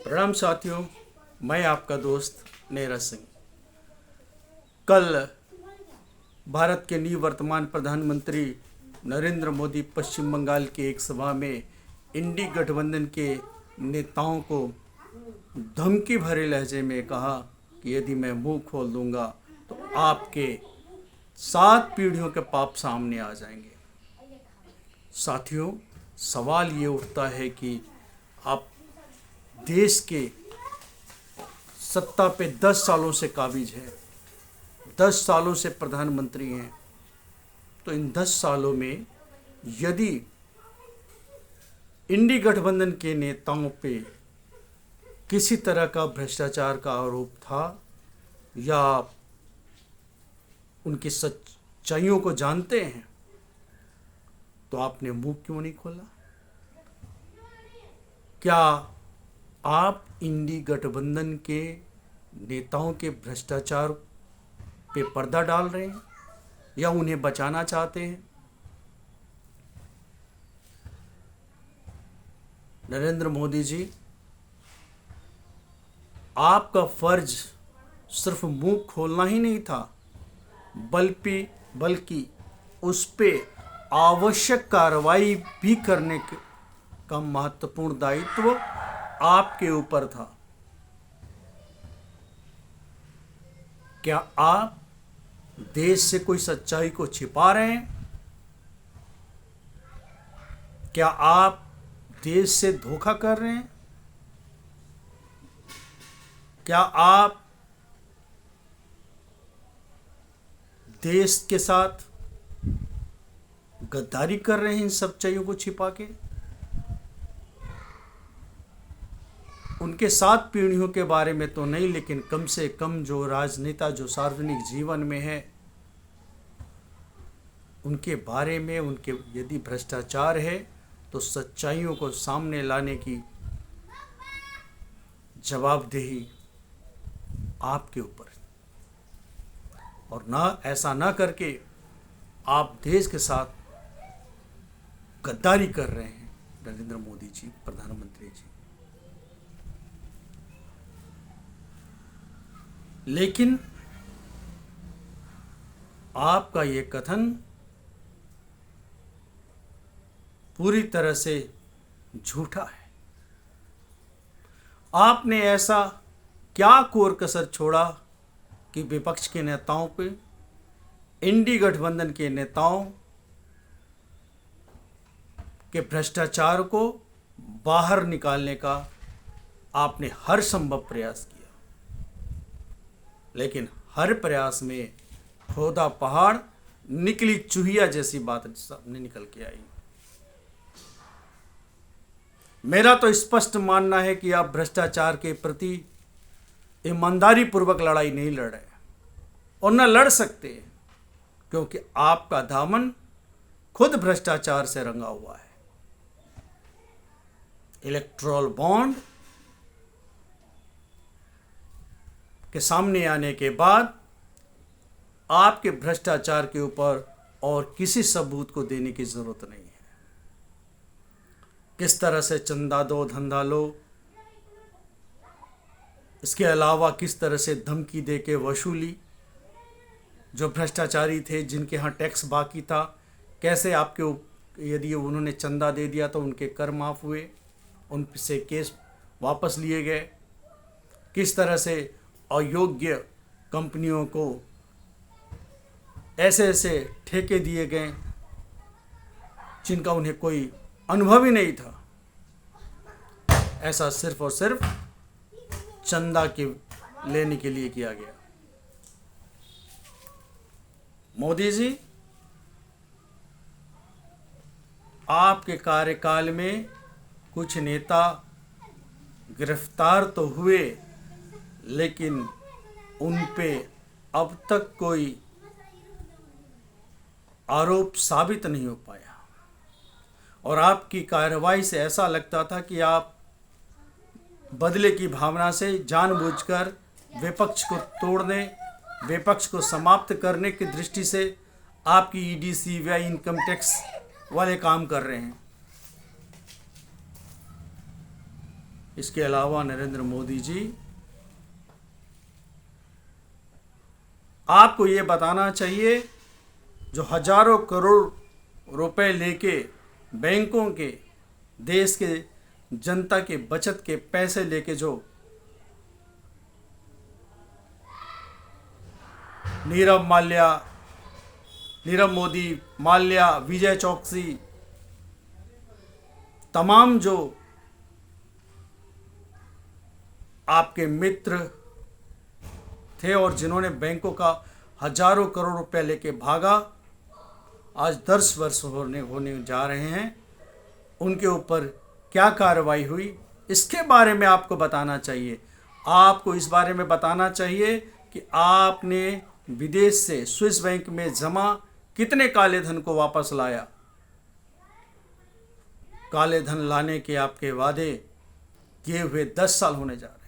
प्रणाम साथियों, मैं आपका दोस्त नीरज सिंह। कल भारत के निवर्तमान प्रधानमंत्री नरेंद्र मोदी पश्चिम बंगाल की एक सभा में इंडी गठबंधन के नेताओं को धमकी भरे लहजे में कहा कि यदि मैं मुंह खोल दूंगा तो आपके 7 पीढ़ियों के पाप सामने आ जाएंगे। साथियों, सवाल ये उठता है कि आप देश के सत्ता पे 10 सालों से काबिज है, 10 सालों से प्रधानमंत्री हैं, तो इन 10 सालों में यदि इंडी गठबंधन के नेताओं पे किसी तरह का भ्रष्टाचार का आरोप था या उनकी सच्चाइयों को जानते हैं, तो आपने मुंह क्यों नहीं खोला? क्या आप इंडी गठबंधन के नेताओं के भ्रष्टाचार पे पर्दा डाल रहे हैं या उन्हें बचाना चाहते हैं? नरेंद्र मोदी जी, आपका फर्ज सिर्फ मुंह खोलना ही नहीं था, बल्कि उस पे आवश्यक कार्रवाई भी करने का महत्वपूर्ण दायित्व आपके ऊपर था। क्या आप देश से कोई सच्चाई को छिपा रहे हैं? क्या आप देश से धोखा कर रहे हैं? क्या आप देश के साथ गद्दारी कर रहे हैं इन सच्चाइयों को छिपा के? उनके 7 पीढ़ियों के बारे में तो नहीं, लेकिन कम से कम जो राजनेता जो सार्वजनिक जीवन में है उनके बारे में, उनके यदि भ्रष्टाचार है तो सच्चाइयों को सामने लाने की जवाबदेही आपके ऊपर है। और ना ऐसा ना करके आप देश के साथ गद्दारी कर रहे हैं नरेंद्र मोदी जी, प्रधानमंत्री जी। लेकिन आपका ये कथन पूरी तरह से झूठा है। आपने ऐसा क्या कोर कसर छोड़ा कि विपक्ष के नेताओं पे, इंडी गठबंधन के नेताओं के भ्रष्टाचार को बाहर निकालने का आपने हर संभव प्रयास किया, लेकिन हर प्रयास में खोदा पहाड़ निकली चूहिया जैसी बात सामने निकल के आई। मेरा तो स्पष्ट मानना है कि आप भ्रष्टाचार के प्रति ईमानदारी पूर्वक लड़ाई नहीं लड़ रहे और न लड़ सकते, क्योंकि आपका दामन खुद भ्रष्टाचार से रंगा हुआ है। इलेक्टोरल बॉन्ड के सामने आने के बाद आपके भ्रष्टाचार के ऊपर और किसी सबूत को देने की जरूरत नहीं है। किस तरह से चंदा दो धंधा लो, इसके अलावा किस तरह से धमकी दे के वसूली, जो भ्रष्टाचारी थे जिनके यहाँ टैक्स बाकी था, कैसे आपके यदि उन्होंने चंदा दे दिया तो उनके कर माफ़ हुए, उनसे केस वापस लिए गए। किस तरह से अयोग्य कंपनियों को ऐसे ऐसे ठेके दिए गए जिनका उन्हें कोई अनुभव ही नहीं था। ऐसा सिर्फ और सिर्फ चंदा के लेने के लिए किया गया। मोदी जी, आपके कार्यकाल में कुछ नेता गिरफ्तार तो हुए, लेकिन उन पे अब तक कोई आरोप साबित नहीं हो पाया। और आपकी कार्रवाई से ऐसा लगता था कि आप बदले की भावना से जानबूझकर विपक्ष को तोड़ने, विपक्ष को समाप्त करने की दृष्टि से आपकी ईडी, सीबीआई, इनकम टैक्स वाले काम कर रहे हैं। इसके अलावा नरेंद्र मोदी जी आपको ये बताना चाहिए, जो हजारों करोड़ रुपए लेके बैंकों के, देश के जनता के बचत के पैसे लेके जो नीरव मोदी, माल्या, विजय चौकसी, तमाम जो आपके मित्र थे और जिन्होंने बैंकों का हजारों करोड़ रुपए लेके भागा, आज 10 वर्ष होने जा रहे हैं, उनके ऊपर क्या कार्रवाई हुई, इसके बारे में आपको बताना चाहिए। आपको इस बारे में बताना चाहिए कि आपने विदेश से स्विस बैंक में जमा कितने काले धन को वापस लाया। काले धन लाने के आपके वादे किए हुए 10 साल होने जा रहे हैं।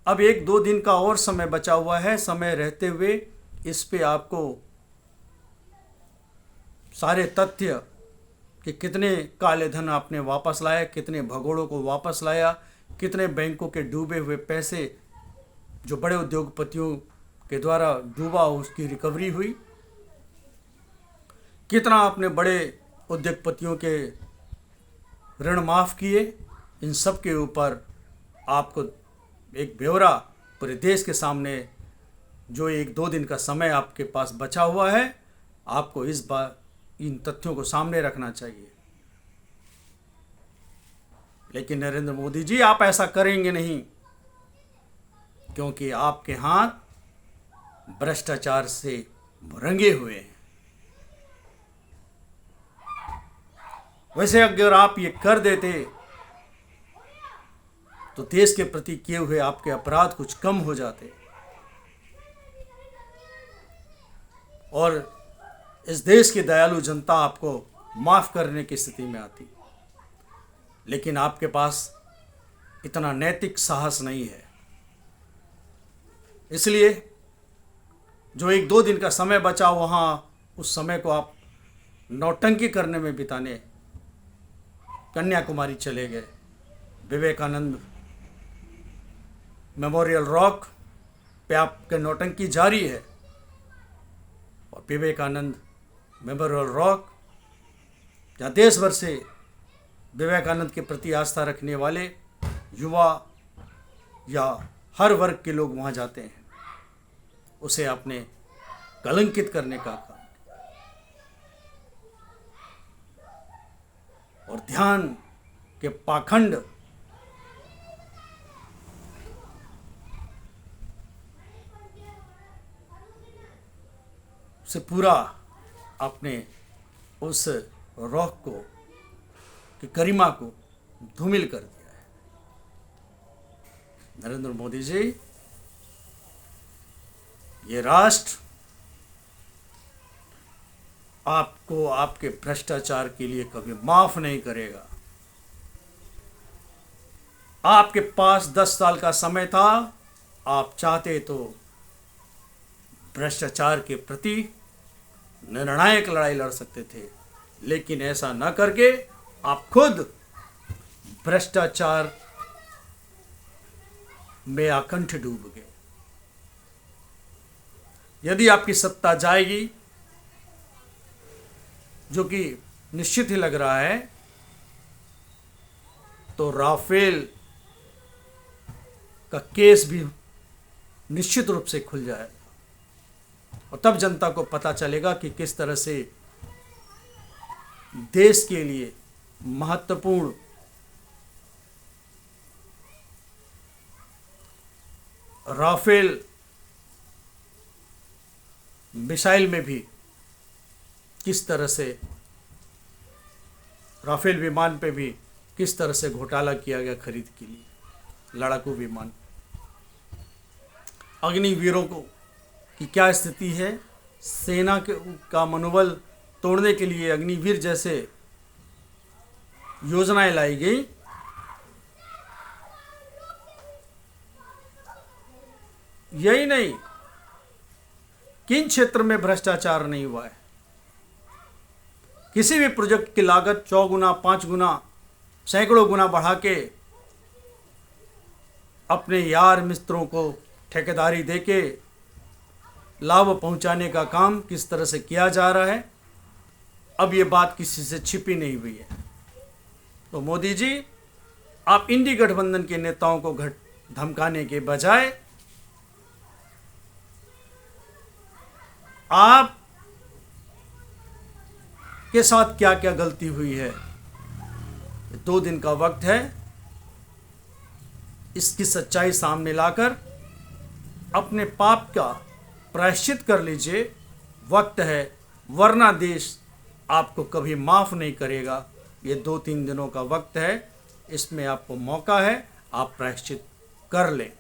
अब 1-2 दिन का और समय बचा हुआ है। समय रहते हुए इस पे आपको सारे तथ्य कि कितने काले धन आपने वापस लाया, कितने भगोड़ों को वापस लाया, कितने बैंकों के डूबे हुए पैसे जो बड़े उद्योगपतियों के द्वारा डूबा उसकी रिकवरी हुई, कितना आपने बड़े उद्योगपतियों के ऋण माफ़ किए, इन सब के ऊपर आपको एक ब्यौरा पूरे देश के सामने, जो 1-2 दिन का समय आपके पास बचा हुआ है, आपको इस बार इन तथ्यों को सामने रखना चाहिए। लेकिन नरेंद्र मोदी जी, आप ऐसा करेंगे नहीं, क्योंकि आपके हाथ भ्रष्टाचार से रंगे हुए हैं। वैसे अगर आप ये कर देते तो देश के प्रति किए हुए आपके अपराध कुछ कम हो जाते और इस देश की दयालु जनता आपको माफ करने की स्थिति में आती। लेकिन आपके पास इतना नैतिक साहस नहीं है, इसलिए जो 1-2 दिन का समय बचा, वहाँ उस समय को आप नौटंकी करने में बिताने कन्याकुमारी चले गए। विवेकानंद मेमोरियल रॉक पे आपके नौटंकी जारी है, और विवेकानंद मेमोरियल रॉक, जहाँ देश भर से विवेकानंद के प्रति आस्था रखने वाले युवा या हर वर्ग के लोग वहाँ जाते हैं, उसे आपने कलंकित करने का काम। और ध्यान के पाखंड से पूरा आपने उस रॉक को, की गरिमा को धूमिल कर दिया है। नरेंद्र मोदी जी, ये राष्ट्र आपको आपके भ्रष्टाचार के लिए कभी माफ नहीं करेगा। आपके पास 10 साल का समय था, आप चाहते तो भ्रष्टाचार के प्रति निर्णायक लड़ाई लड़ सकते थे, लेकिन ऐसा न करके आप खुद भ्रष्टाचार में आकंठ डूब गए। यदि आपकी सत्ता जाएगी, जो कि निश्चित ही लग रहा है, तो राफेल का केस भी निश्चित रूप से खुल जाएगा, और तब जनता को पता चलेगा कि किस तरह से देश के लिए महत्वपूर्ण राफेल मिसाइल में भी किस तरह से, राफेल विमान पे भी किस तरह से घोटाला किया गया खरीद के लिए, लड़ाकू विमान। अग्निवीरों को की क्या स्थिति है, सेना का मनोबल तोड़ने के लिए अग्निवीर जैसे योजनाएं लाई गई। यही नहीं, किन क्षेत्र में भ्रष्टाचार नहीं हुआ है। किसी भी प्रोजेक्ट की लागत 4 गुना, 5 गुना, सैकड़ों गुना बढ़ा के अपने यार मित्रों को ठेकेदारी देके लाभ पहुंचाने का काम किस तरह से किया जा रहा है, अब ये बात किसी से छिपी नहीं हुई है। तो मोदी जी, आप इंडी गठबंधन के नेताओं को धमकाने के बजाय आप के साथ क्या क्या गलती हुई है, 2 दिन का वक्त है, इसकी सच्चाई सामने लाकर अपने पाप का प्रायश्चित कर लीजिए। वक्त है, वरना देश आपको कभी माफ़ नहीं करेगा। ये 2-3 दिनों का वक्त है, इसमें आपको मौका है, आप प्रायश्चित कर लें।